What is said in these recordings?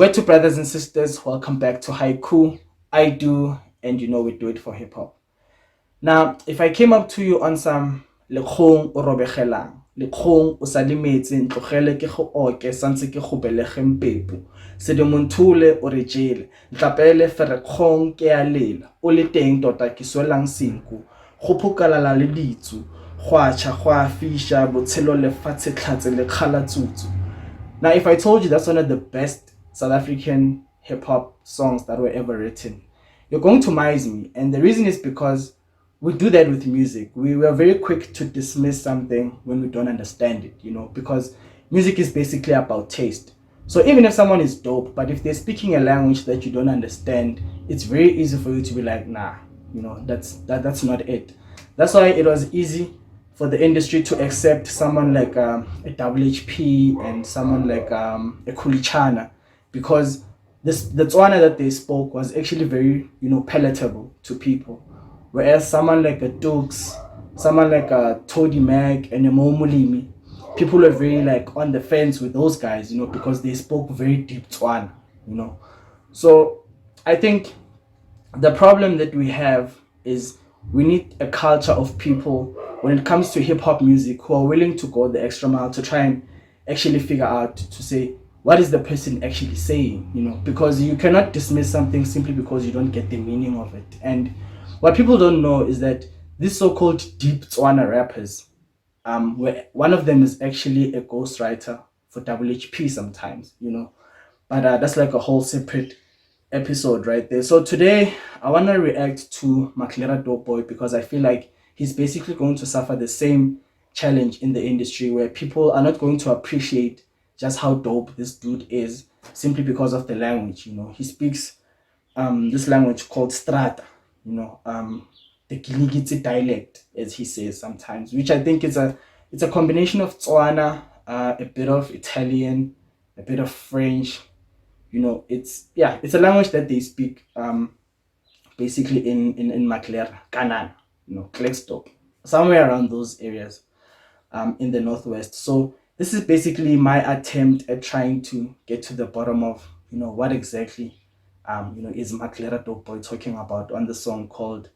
We're two brothers and sisters. Welcome back to Haiku. I do, and we do it for hip hop. Now, if I came up to you on some lekgong o robegelang, lekgong o sa limetse ntlogele ke go oke santse ke go belegeng pepo. Sedemonthule o re jele, ntlapele ferekgong ke a lela, o le teng tota ke swelang senku, go phukalala le ditsu, go a tšha go a fisha botshelo lefatshe tlhatse le kgalatsutsu. Now, if I told you that's one of the best South African hip hop songs that were ever written, you're going to mize me. And the reason is because we do that with music. We are very quick to dismiss something when we don't understand it, because music is basically about taste. So even if someone is dope, but if they're speaking a language that you don't understand, it's very easy for you to be like, nah, that's not it. That's why it was easy for the industry to accept someone like a WHP and someone like a Kulichana, because the Tswana that they spoke was actually very palatable to people, whereas someone like a Dukes, someone like a Tody Mag and a Momulimi, people are very like on the fence with those guys, because they spoke very deep Tswana. So I think the problem that we have is we need a culture of people when it comes to hip hop music who are willing to go the extra mile to try and actually figure out to say what is the person actually saying, because you cannot dismiss something simply because you don't get the meaning of it. And what people don't know is that these so-called deep Tswana rappers, where one of them is actually a ghostwriter for WHP sometimes, but that's like a whole separate episode right there. So today I want to react to Maglera Doe because I feel like he's basically going to suffer the same challenge in the industry where people are not going to appreciate just how dope this dude is simply because of the language. He speaks this language called Straata, the Giligitsi dialect, as he says sometimes, which I think it's a combination of Tswana, a bit of Italian, a bit of French. It's a language that they speak basically in Maglera, Kanan, Klerksdorp, somewhere around those areas in the northwest. So this is basically my attempt at trying to get to the bottom of what exactly is Maglera Doe talking about on the song called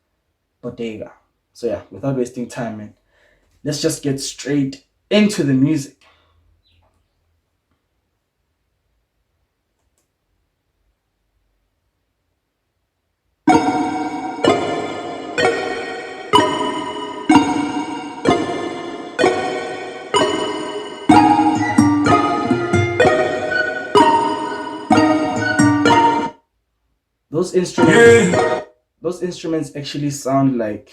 Bodega. So yeah, without wasting time, man, let's just get straight into the music. Those instruments actually sound like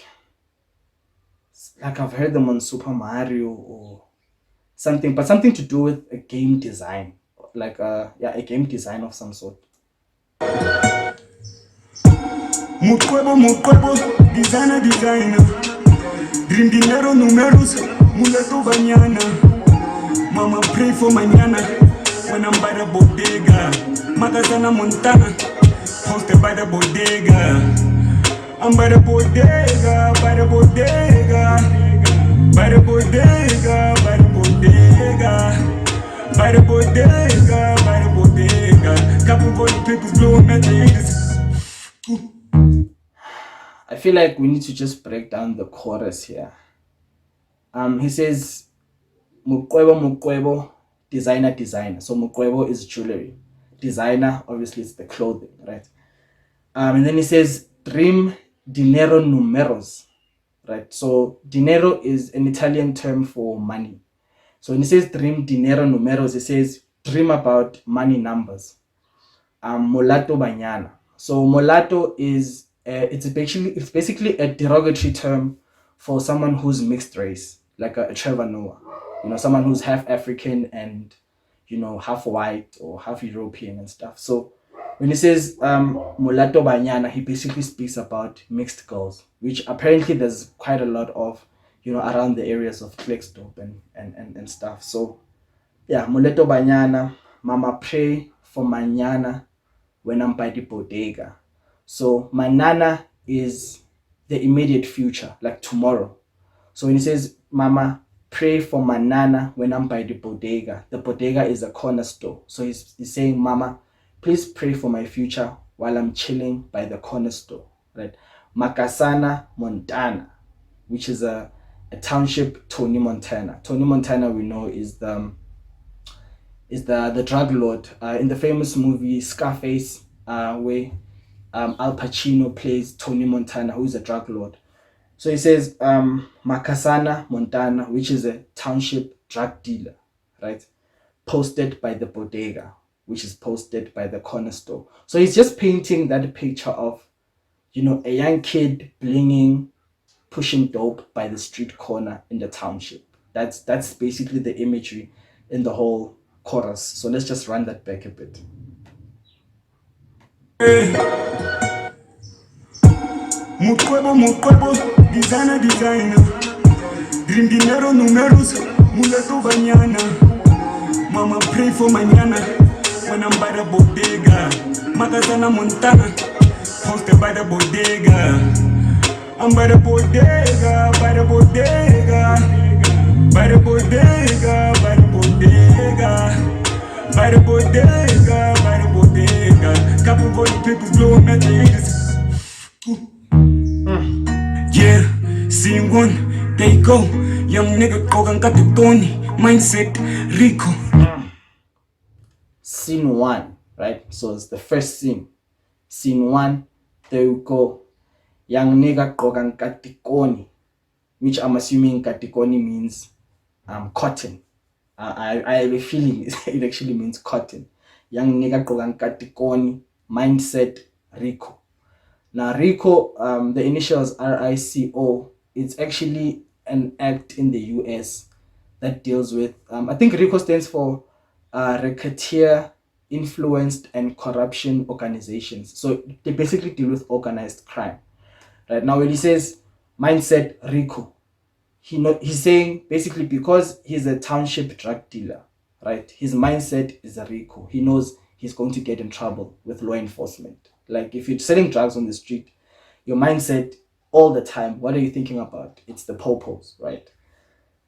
I've heard them on Super Mario or something, but something to do with a game design, like a game design of some sort. Mukwebo, designer, dream dinero numeros, muleto banyana. Mama pray for mañana when I'm by the bodega. Magazana Montana, hosted by the bodega. I'm by the bodega, by the bodega, by the bodega, by the bodega, by the bodega, by the bodega. Couple body papers blowing at the edges. I feel like we need to just break down the chorus here. He says, Mukwebo, designer. So Mukwebo is jewelry. Designer, obviously, it's the clothing, right? And then he says, dream dinero numeros, right? So dinero is an Italian term for money. So when he says dream dinero numeros, he says dream about money numbers. Molato banyana. So molato is it's basically a derogatory term for someone who's mixed race, like a Trevor Noah. Someone who's half African and half white or half European and stuff. So when he says mulato banyana, he basically speaks about mixed girls, which apparently there's quite a lot of around the areas of Klerksdorp and stuff. So yeah, muleto banyana, mama pray for mañana when I'm by the bodega. So manana is the immediate future, like tomorrow. So when he says mama pray for manana when I'm by the bodega is a corner store. So he's saying mama Please pray for my future while I'm chilling by the corner store, right? Makasana, Montana, which is a township, Tony Montana. Tony Montana, we know, is the drug lord in the famous movie Scarface, where Al Pacino plays Tony Montana, who is a drug lord. So he says Makasana, Montana, which is a township drug dealer, right? Posted by the Bodega, which is posted by the corner store. So he's just painting that picture of, a young kid blinging, pushing dope by the street corner in the township. That's basically the imagery in the whole chorus. So let's just run that back a bit. Mukwebo, designer. Dream dinero numeros, muleto banyana. Mama pray for mañana when I'm by the bodega. Magazana Montana, hosted by the bodega. I'm by the bodega, by the bodega. By the bodega, by the bodega. By the bodega, by the bodega. Couple boy people blowing at the haters. Yeah, scene one, there you go. Young nigga Kogan got the Tony mindset, Rico. Scene one, right? So it's the first scene. Scene one, there you go. Young nigga Kogan Katikoni, which I'm assuming Katikoni means cotton. I have a feeling it actually means cotton. Young nigga Kogan Katikoni, mindset, Rico. Now, Rico, the initials RICO, it's actually an act in the US that deals with, I think Rico stands for Racketeer, Influenced, and Corruption Organizations. So they basically deal with organized crime. Right now, when he says mindset Rico, he's saying basically because he's a township drug dealer, right? His mindset is a Rico. He knows he's going to get in trouble with law enforcement. Like if you're selling drugs on the street, your mindset all the time, what are you thinking about? It's the popos, right?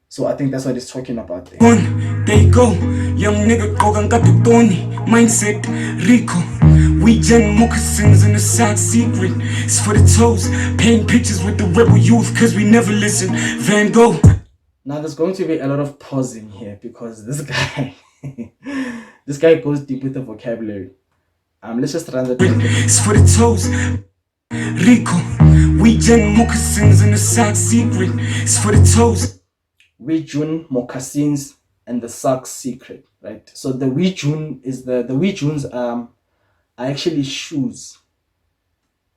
So I think that's what he's talking about there. There you go, young nigga Kogan got the Tony mindset, Rico. We gen moccasins in the side secret. It's for the toes, paint pictures with the rebel youth, cause we never listen. Van Gogh. Now there's going to be a lot of pausing here because this guy this guy goes deep with the vocabulary. Let's just run the It's for the toes, Rico. We gen moccasins in the side secret. It's for the toes. We June moccasins and the socks secret, right? So the We June is the We Junes are actually shoes.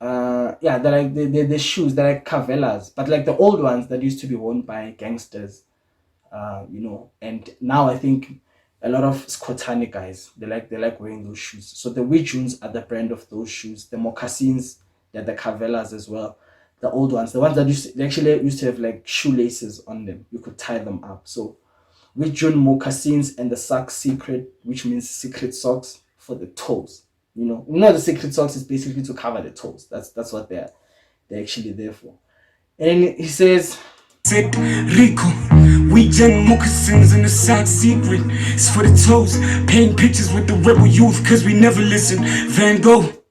Yeah, they're like the shoes, they're like cavelas, but like the old ones that used to be worn by gangsters, and now I think a lot of Skotani guys they like wearing those shoes. So the We Junes are the brand of those shoes. The moccasins, they're the cavelas as well. The old ones, the ones that they actually used to have like shoelaces on them. You could tie them up. So We June moccasins and the socks secret, which means secret socks for the toes. The secret socks is basically to cover the toes. That's what they're actually there for. And he says, Rico, we gen moccasins in the side secret. It's for the toes, paint pictures with the rebel youth, cause we never listen. Van Gogh.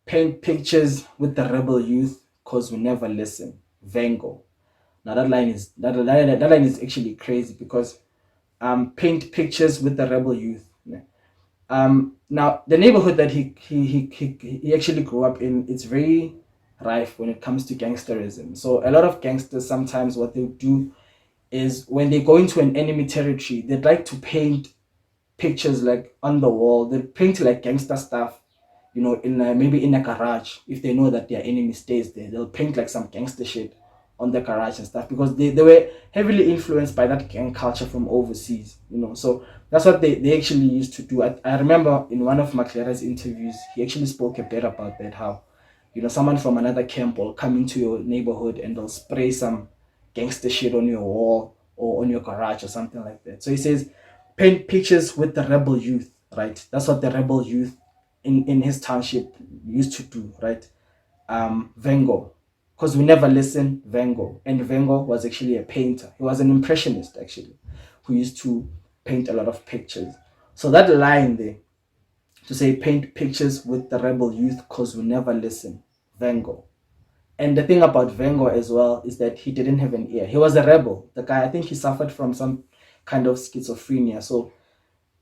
Paint pictures with the rebel youth, cause we never listen. Van Gogh. Now that line is actually crazy because paint pictures with the rebel youth. Now the neighborhood that he actually grew up in, it's very rife when it comes to gangsterism. So a lot of gangsters sometimes what they do is when they go into an enemy territory, they'd like to paint pictures like on the wall. They paint like gangster stuff, in maybe in a garage. If they know that their enemy stays there, they'll paint like some gangster shit on the garage and stuff because they were heavily influenced by that gang culture from overseas, So that's what they actually used to do. I remember in one of Maglera's interviews, he actually spoke a bit about that, how, someone from another camp will come into your neighborhood and they'll spray some gangster shit on your wall or on your garage or something like that. So he says, paint pictures with the rebel youth, right? That's what the rebel youth in his township used to do, right? Van Gogh. Because we never listen, Van Gogh. And Van Gogh was actually a painter. He was an impressionist, actually, who used to paint a lot of pictures. So that line there, to say paint pictures with the rebel youth cause we never listen. Vengo. And the thing about Vengo as well is that he didn't have an ear. He was a rebel. The guy, I think he suffered from some kind of schizophrenia. So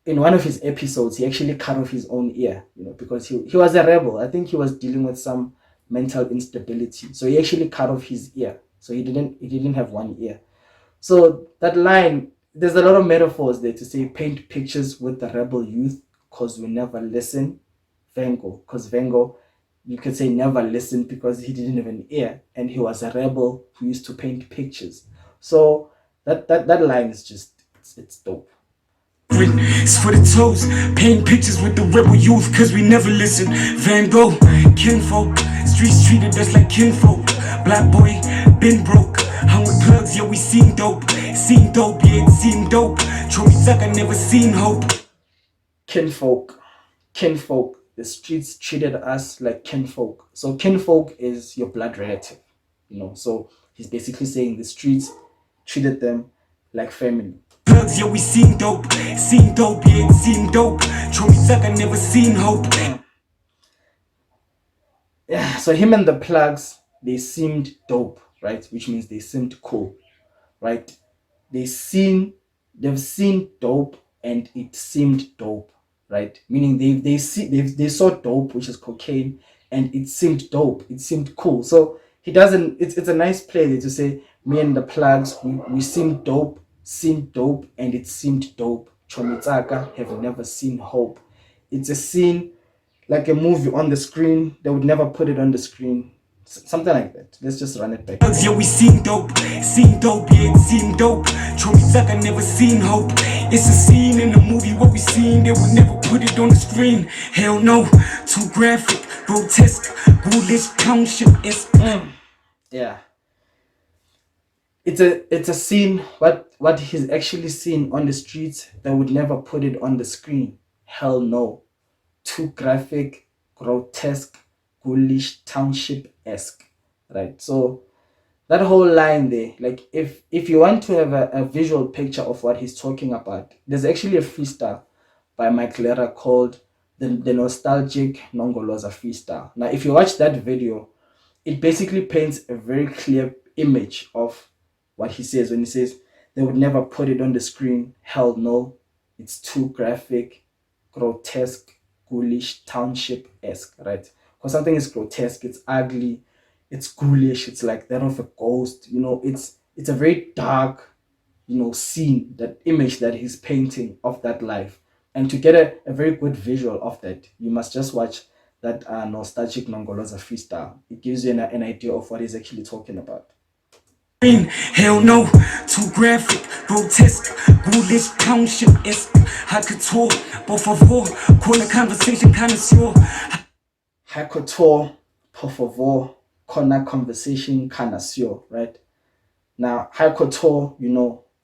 in one of his episodes, he actually cut off his own ear, because he was a rebel. I think he was dealing with some mental instability. So he actually cut off his ear. So he didn't have one ear. So that line, there's a lot of metaphors there to say paint pictures with the rebel youth because we never listen. Vengo, because Vengo, you could say never listened because he didn't have an ear and he was a rebel who used to paint pictures. So that line is just, it's dope. It's for the toes, paint pictures with the rebel youth, cause we never listen. Van Gogh, kinfolk, streets treated us like kinfolk. Black boy, been broke, hung with plugs, yeah we seen dope. Seen dope, yeah it seemed dope. Troy Zucker never seen hope. Kinfolk, the streets treated us like kinfolk. So kinfolk is your blood relative, so he's basically saying the streets treated them like family. Plugs, yeah we seen dope, yeah it seemed dope. Troy Zucker never seen hope. Yeah, so him and the plugs, they seemed dope, right? Which means they seemed cool, right? They've seen dope and it seemed dope, right? Meaning they saw dope, which is cocaine, and it seemed dope. It seemed cool. So he doesn't. It's a nice play there to say me and the plugs we seemed dope, and it seemed dope. Chomitsaka have never seen hope. It's a scene like a movie on the screen. They would never put it on the screen. Something like that. Let's just run it back. Yeah, we seen dope, yeah, it seemed dope. Troy Zucker never seen hope. It's a scene in the movie, what we seen, they would never put it on the screen. Hell no, too graphic, grotesque, ghoulish, township is. Yeah. It's a scene, what he's actually seen on the streets, they would never put it on the screen. Hell no. Too graphic, grotesque, ghoulish, township-esque. Right? So that whole line there, like if you want to have a visual picture of what he's talking about, there's actually a freestyle by Maglera called the Nostalgic Nongoloza Freestyle. Now if you watch that video, it basically paints a very clear image of what he says when he says they would never put it on the screen. Hell no. It's too graphic, grotesque, ghoulish, township-esque, right? Because something is grotesque, it's ugly, it's ghoulish, it's like that of a ghost, it's a very dark, scene, that image that he's painting of that life. And to get a very good visual of that, you must just watch that Nostalgic Nongoloza Freestyle. It gives you an idea of what he's actually talking about. Hell no, too graphic, grotesque, ghoulish, township is high couture, por favor, call a conversation connoisseur. High couture, por favor, corner conversation connoisseur, right? Now, high couture,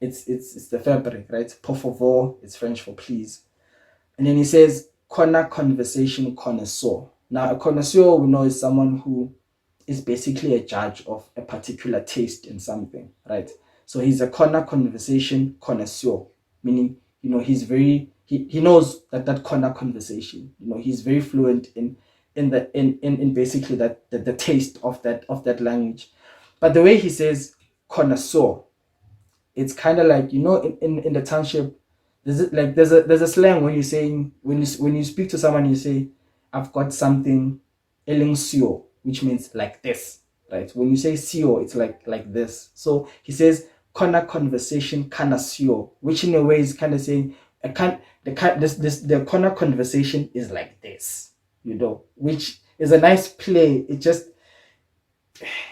it's the fabric, right? Por favor, it's French for please. And then he says corner conversation connoisseur. Now, a connoisseur we know is someone who is basically a judge of a particular taste in something, right? So he's a corner conversation connoisseur, meaning, he's very, he knows that corner conversation, he's very fluent in basically that the taste of that language. But the way he says connoisseur, it's kind of like, in the township, there's a slang when you're saying, when you speak to someone, you say, I've got something elensio, which means like this, right? When you say sio, it's like this. So he says corner conversation connoisseur, which in a way is kind of saying the corner conversation is like this, which is a nice play.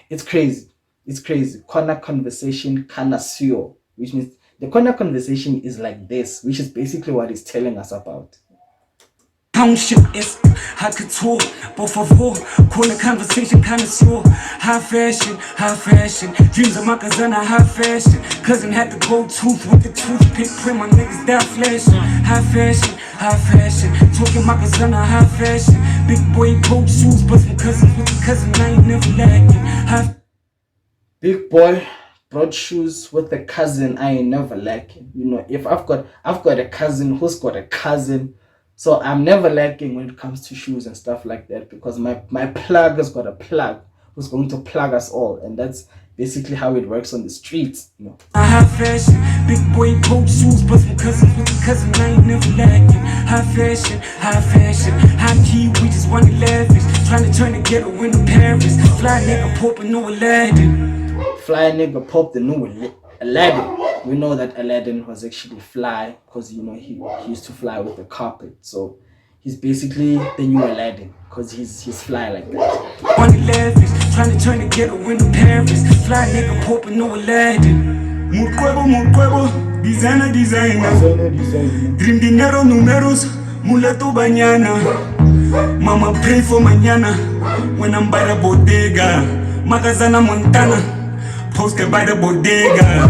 It's crazy. It's crazy. Corner conversation connoisseur, which means the corner conversation is like this, which is basically what he's telling us about. Township is high couture, por favor, call a conversation connoisseur. High fashion, dreams of my cousin are high fashion. Cousin had the gold tooth with the toothpick print, my niggas down flashing. High fashion, talking my cousin are high fashion. Big boy gold shoes, but my cousins with the cousin, I ain't never lacking. Big boy brought shoes with a cousin, I ain't never lacking. If I've got a cousin who's got a cousin So I'm never lacking when it comes to shoes and stuff like that, because my plug has got a plug who's going to plug us all, and that's basically how it works on the streets, you know. High fashion, big boy boat shoes, but some cousins with the cousin, I ain't never lacking. High fashion, high key, we just wanna lavish. Trying to turn the ghetto into Paris. Fly nigga poppin' no Aladdin. Fly nigga pop the new Aladdin. We know that Aladdin was actually fly because, you know, he used to fly with the carpet. So he's basically the new Aladdin because he's fly like that. Money lavish, trying to turn the ghetto into Paris. Fly nigga poppin' no Aladdin. Mukwebo, designer. Dream dinero, numeros, muleto banyana. Mama pray for mañana when I'm by the bodega. Magazana Montana, posted by the bodega.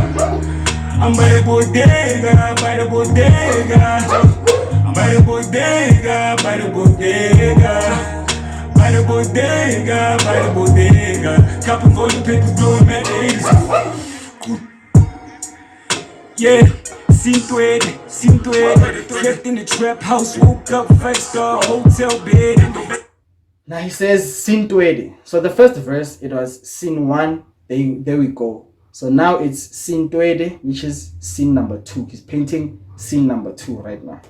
I'm by the bodega, by the bodega. I'm by the bodega, by the bodega. By the bodega, by the bodega. Copping for the papers, blowing at the yeah, 120. Slept in the trap house, woke up, 5-star hotel bed. Now he says scene 20. So the first verse, it was scene 1. There we go. So now it's scene 20, which is scene number 2. He's painting scene number 2 right now.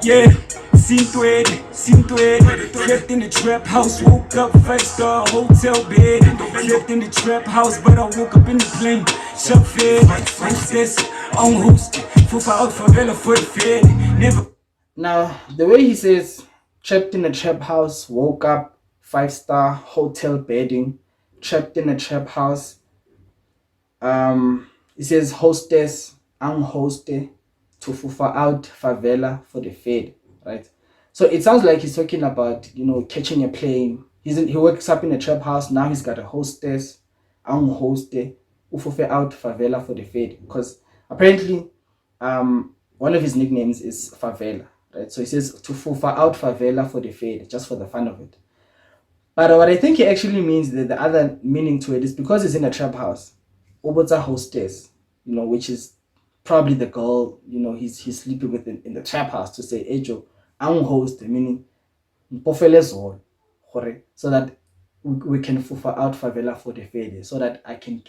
Yeah, 120. Slept in the trap house, woke up, 5-star hotel bed. Slept in the trap house, but I woke up in the plane. Shop fed, princess, on host. Fufa out favela for the fed. Never. Now, the way he says, trapped in a trap house, woke up, 5-star hotel bedding, trapped in a trap house. He says hostess, unhoste, to fufa out favela for the fed, right? So it sounds like he's talking about, you know, catching a plane. He wakes up in a trap house, now he's got a hostess, unhoste, ufufe out favela for the fed. Because apparently, one of his nicknames is favela. Right? So he says to fufa out favela for the fade, just for the fun of it. But what I think he actually means, that the other meaning to it is because he's in a trap house, ubota hostess, you know, which is probably the girl, you know, he's sleeping with in the trap house, to say, Ejo, I'm host, meaning so that we can fufa out favela for the fade, so that I can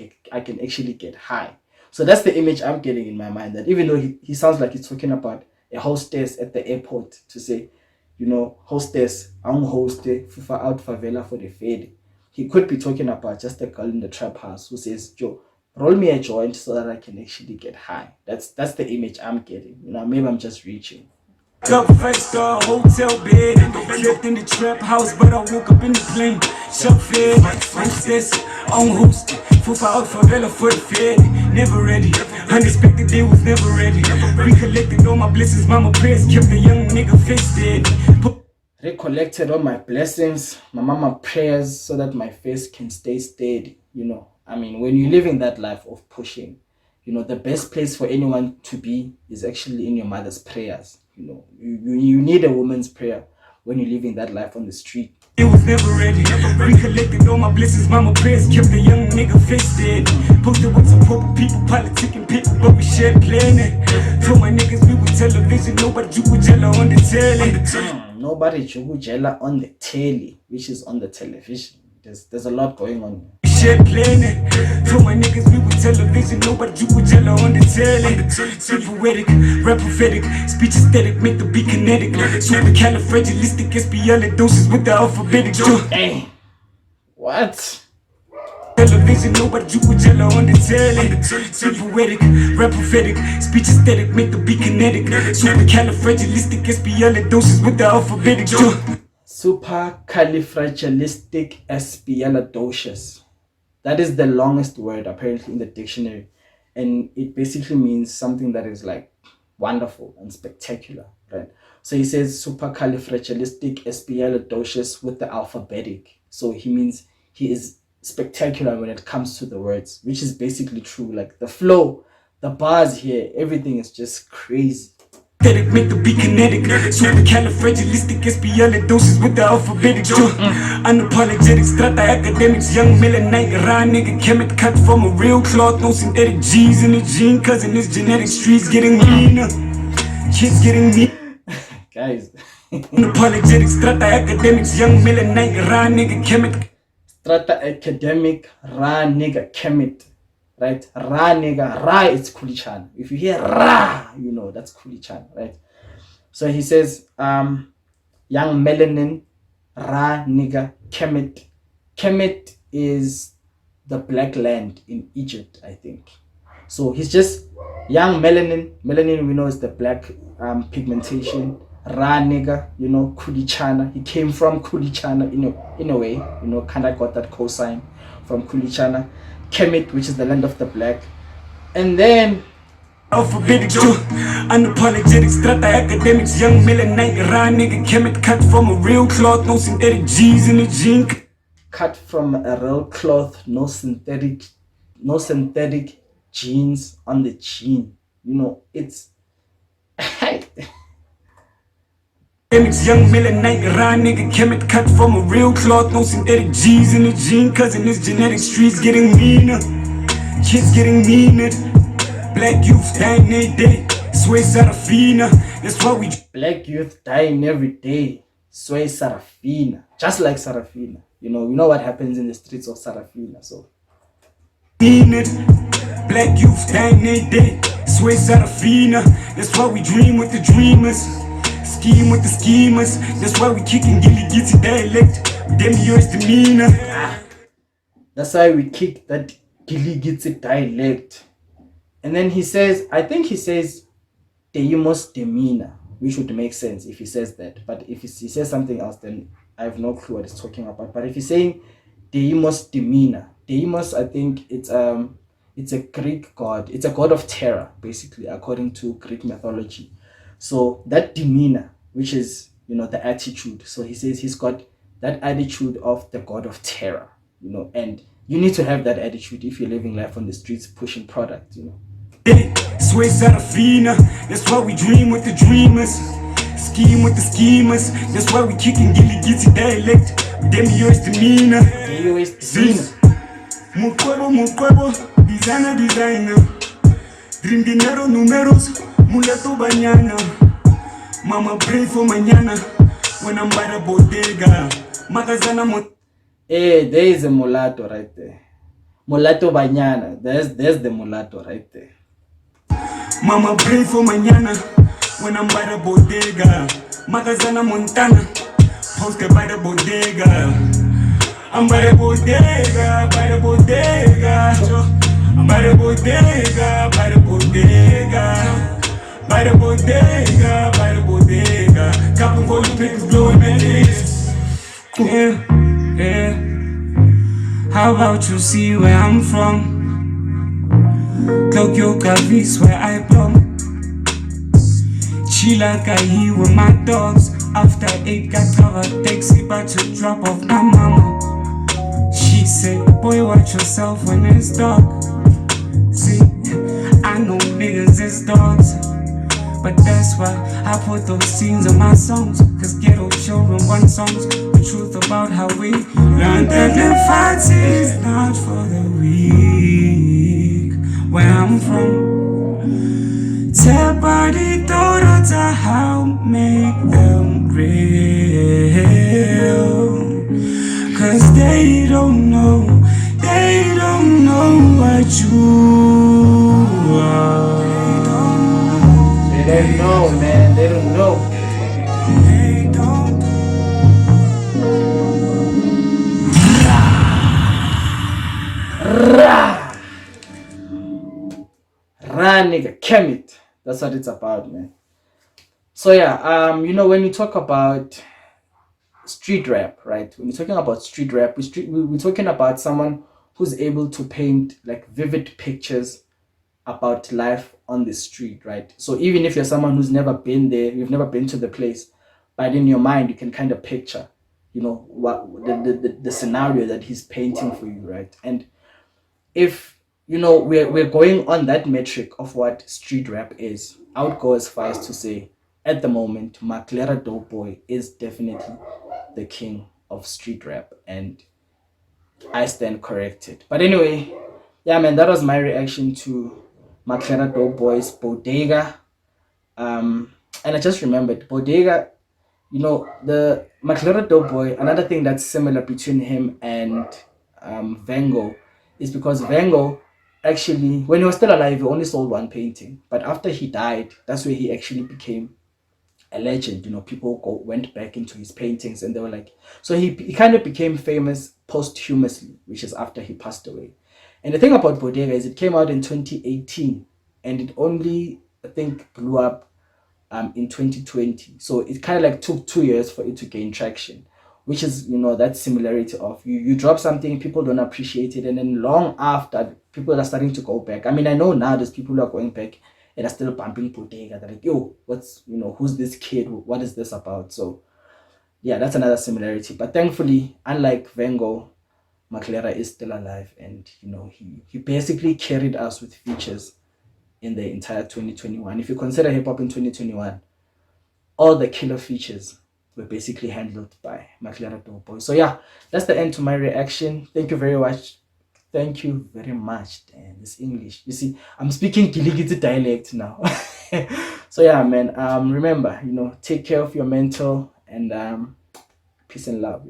actually get high. So that's the image I'm getting in my mind, that even though he sounds like he's talking about a hostess at the airport, to say, you know, hostess, I'm host, fufa out favela for the fade. He could be talking about just a girl in the trap house who says, Joe, roll me a joint so that I can actually get high. That's the image I'm getting. You know, maybe I'm just reaching. Up 5-star hotel bed. Slept in the trap house, but I woke up in the plane. Shop fed, princess, on host. Fufa out favela for the fed. Never ready. Unexpected day was never ready. Recollected all my blessings, mama prayers kept the young nigga face dead. Recollected all my blessings, my mama prayers, so that my face can stay steady. You know, I mean, when you're living that life of pushing, you know, the best place for anyone to be is actually in your mother's prayers. You know, you need a woman's prayer when you're living that life on the street. It was never ready. Recollected all my blessings, mama prayers kept the young nigga face dead. Posted with some poor people, politicking people, but we shared planet. Told my niggas we were television, nobody jugujela on the telly. Nobody jugujela on the telly, which is on the television. There's a lot going on. Shared planet. Told my niggas we were television, nobody jugujela on the telly. Speak poetic, rap prophetic, speech aesthetic, make the beat kinetic. Supercalifragilisticexpialidocious with the alphabetic. Hey, what? Television, nobody jugujela on the telly. Speak poetic, rap prophetic, speech aesthetic, make the beat kinetic. Supercalifragilisticexpialidocious with the alphabetic. Supercalifragilisticexpialidocious. That is the longest word apparently in the dictionary, and it basically means something that is like wonderful and spectacular, right? So he says supercalifragilisticexpialidocious with the alphabetic. So he means he is spectacular when it comes to the words, which is basically true. Like the flow, the bars here, everything is just crazy. Aesthetic, make the beat kinetic. Supercalifragilisticexpialidocious with the alphabetic. Unapologetic, strata academics, young melanite, raw nigga, chemist cut from a real cloth. No synthetic G's in the gene, cause in this genetic streets getting meaner. Kids getting meaner. Guys. Unapologetic, strata academics, young melanite, raw nigga, chemist. Strata academic, raw nigga, chemist. Right? Ra nigga, ra, it's Kulichan. If you hear ra, you know that's Kulichan, right? So he says, young melanin, ra nigga, Kemet. Kemet is the black land in Egypt, I think. So he's just young melanin. Melanin, we know, is the black pigmentation. Ra nigga, you know, Kulichana. He came from Kulichana in a way, you know, kind of got that cosign from Kulichana. Kemet, which is the land of the black. And then alphabetic, unapologetic, strata academics, young melanite, raw nigga, chemist cut from a real cloth, no synthetic G's in the gene. Cut from a real cloth, no synthetic genes on the gene. You know, it's young melanite, raw nigga, chemist cut from a real cloth, no synthetic G's in the gene, cause in this genetic streets getting meaner. Kids getting meaner. Black youth dying every day. Sway Sarafina. That's why we. Black youth dying every day. Sway Sarafina. Just like Sarafina. You know what happens in the streets of Sarafina. So. Black youth dying every day. Sway Sarafina. That's why we dream with the dreamers. Scheme with the schemers. That's why we kicking Gilly Gitty dialect. Them yours demeanor. That's why we kick that Gilly Gitty dialect. And then he says, I think he says Deimos demeanor, which would make sense if he says that. But if he says something else, then I have no clue what he's talking about. But if he's saying Deimos demeanor, Deimos, I think it's a Greek god. It's a god of terror, basically, according to Greek mythology. So that demeanor, which is, you know, the attitude. So he says he's got that attitude of the god of terror, you know, and you need to have that attitude if you're living life on the streets pushing product, you know. Sway Sarafina, that's why we dream with the dreamers. Scheme with the schemers, that's why we kicking Gilly Gitty dialect. Them yours demeanor. Mukwebo, designer. Dream dinero, numeros, muleto banyana. Mama pray for mañana, when I'm by the bodega. Magazana Hey, there is a mulatto right there. Mulatto banyana. There's the mulatto right there. Mama pray for mañana, when I'm by the bodega. Magazana Montana, posted by the bodega. I'm by the bodega, by the bodega. I'm by the bodega, by the bodega. By the bodega, by the bodega. Couple gold pickers blowing my lips. Yeah. How about you see where I'm from? Tokyo Kavis where I belong. Chila Kai with my dogs. After 8 got covered, taxi about to drop off my mama. She said, boy watch yourself when it's dark. See, I know niggas is dogs, but that's why I put those scenes in my songs. Cause ghetto children want songs, the truth about how we learned that the fight is not for the weak. Where I'm from, tell body to how make them real. Cause they don't know what you are. They don't know, man. They don't know. They don't. Ra nigga, Kemet. That's what it's about, man. So yeah, you know, when we talk about street rap, right? When we're talking about street rap, we're talking about someone who's able to paint like vivid pictures about life on the street, right? So even if you're someone who's never been there, you've never been to the place, but in your mind you can kind of picture, you know, what the scenario that he's painting for you, right? And if we're going on that metric of what street rap is. I would go as far as to say, at the moment, Maglera Doe is definitely the king of street rap, and I stand corrected. But anyway, yeah, man, that was my reaction to Maglera Doe's Bodega. And I just remembered Bodega. The Maglera Doe, another thing that's similar between him and Vengo is because Vengo actually, when he was still alive, he only sold one painting. But after he died, that's where he actually became a legend. People went back into his paintings and they were like, so he kind of became famous posthumously, which is after he passed away. And the thing about Bodega is it came out in 2018 and it only, I think, blew up in 2020. So it kind of like took 2 years for it to gain traction, which is, that similarity of you drop something, people don't appreciate it. And then long after, people are starting to go back. I mean, I know now there's people who are going back and are still bumping Bodega. They're like, yo, who's this kid? What is this about? So yeah, that's another similarity. But thankfully, unlike Vengo, Maglera is still alive, and he basically carried us with features in the entire 2021. If you consider hip hop in 2021, all the killer features were basically handled by Maglera Doe. So yeah, that's the end to my reaction. Thank you very much. Thank you very much. Damn, this English. You see, I'm speaking Giligiti dialect now. So yeah, man. Remember, take care of your mental and peace and love.